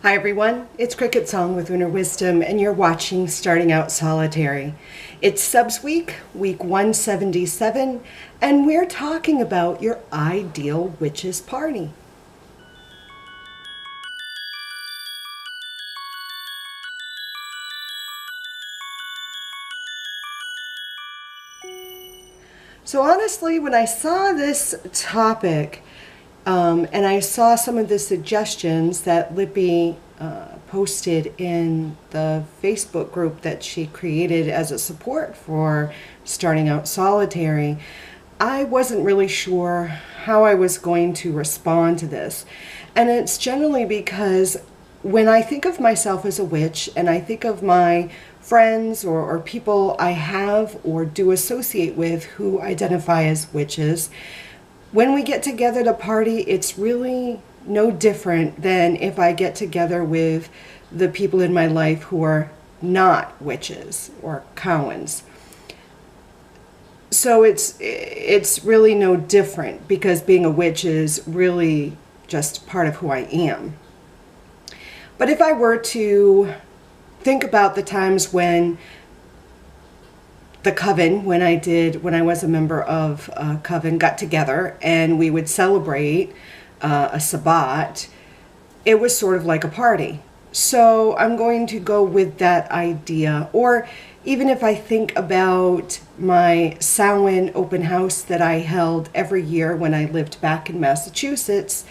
Hi everyone, it's CricketSong with Lunar Wisdom, and you're watching Starting Out Solitary. It's Subs Week, week 177, and we're talking about your ideal witch's party. So honestly, when I saw this topic, and I saw some of the suggestions that Lippy posted in the Facebook group that she created as a support for Starting Out Solitary, I wasn't really sure how I was going to respond to this. And it's generally because when I think of myself as a witch and I think of my friends or people I have or do associate with who identify as witches, when we get together to party, it's really no different than if I get together with the people in my life who are not witches or cowens. So it's really no different, because being a witch is really just part of who I am. But if I were to think about the times when the coven, when I was a member of a coven, got together and we would celebrate a Sabbat, it was sort of like a party. So I'm going to go with that idea. Or even if I think about my Samhain open house that I held every year when I lived back in Massachusetts,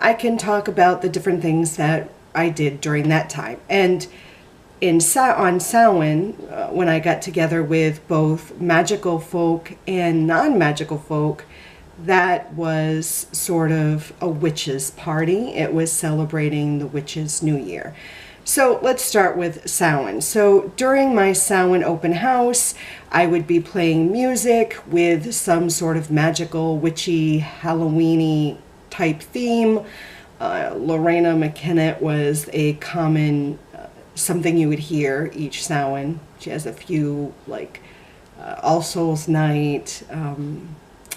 I can talk about the different things that I did during that time. And on Samhain, when I got together with both magical folk and non-magical folk, that was sort of a witch's party. It was celebrating the witch's new year. So let's start with Samhain. So during my Samhain open house, I would be playing music with some sort of magical, witchy, Halloweeny type theme. Lorena McKenna was a common something you would hear each Samhain. She has a few, like All Souls Night,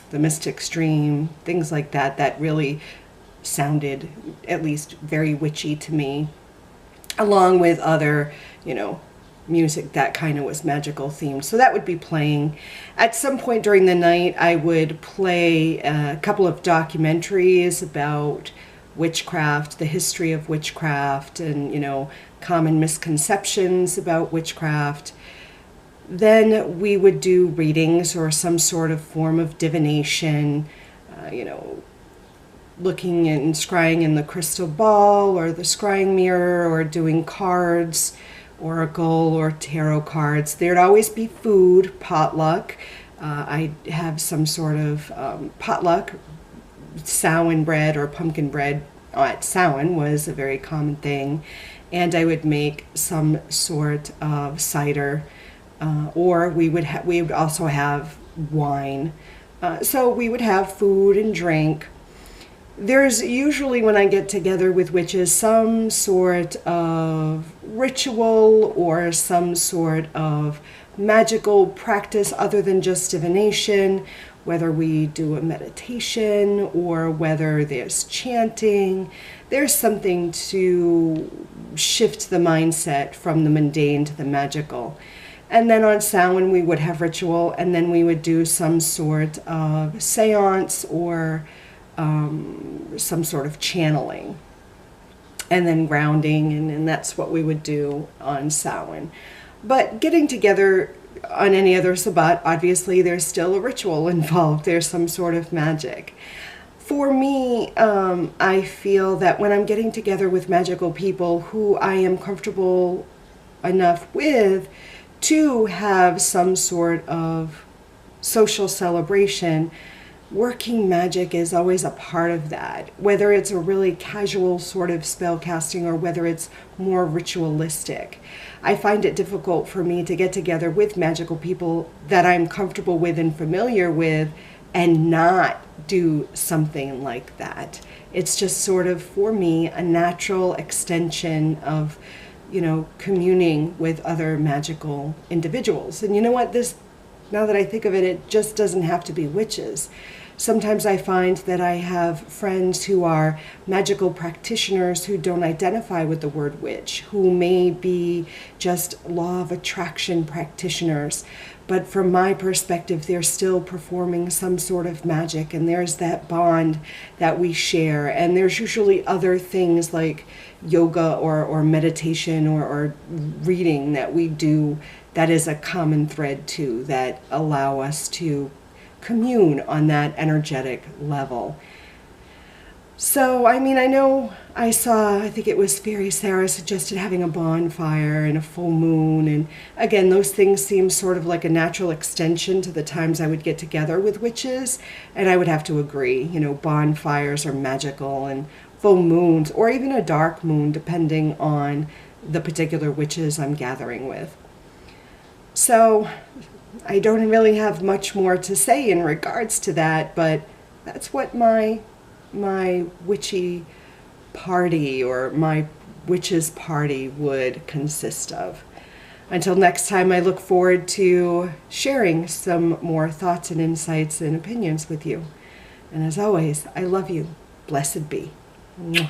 The Mystic Stream, things like that, that really sounded at least very witchy to me, along with other, music that kind of was magical themed. So that would be playing. At some point during the night, I would play a couple of documentaries about witchcraft, the history of witchcraft, and, common misconceptions about witchcraft. Then we would do readings or some sort of form of divination, looking and scrying in the crystal ball or the scrying mirror, or doing cards, oracle or tarot cards. There'd always be food, potluck. I'd have some sort of potluck. Samhain bread or pumpkin bread at Samhain was a very common thing. And I would make some sort of cider, or we would also have wine. So we would have food and drink. There's usually, when I get together with witches, some sort of ritual or some sort of magical practice other than just divination, whether we do a meditation or whether there's chanting. There's something to shift the mindset from the mundane to the magical. And then on Samhain, we would have ritual, and then we would do some sort of seance or some sort of channeling, and then grounding, and that's what we would do on Samhain. But getting together on any other Sabbat, obviously there's still a ritual involved. There's some sort of magic. For me, I feel that when I'm getting together with magical people who I am comfortable enough with to have some sort of social celebration, working magic is always a part of that, whether it's a really casual sort of spell casting or whether it's more ritualistic. I find it difficult for me to get together with magical people that I'm comfortable with and familiar with and not do something like that. It's just sort of, for me, a natural extension of, communing with other magical individuals. And you know what? Now that I think of it, it just doesn't have to be witches. sometimes I find that I have friends who are magical practitioners who don't identify with the word witch, who may be just law of attraction practitioners. But from my perspective, they're still performing some sort of magic, and there's that bond that we share. And there's usually other things like yoga or meditation or reading that we do that is a common thread too, that allow us to commune on that energetic level. So, I mean, I know I think it was Faerie Sarah suggested having a bonfire and a full moon. And again, those things seem sort of like a natural extension to the times I would get together with witches. And I would have to agree, you know, bonfires are magical, and full moons, or even a dark moon, depending on the particular witches I'm gathering with. So, I don't really have much more to say in regards to that, but that's what my witchy party or my witches party would consist of. Until next time, I look forward to sharing some more thoughts and insights and opinions with you. And as always, I love you. Blessed be. Mwah.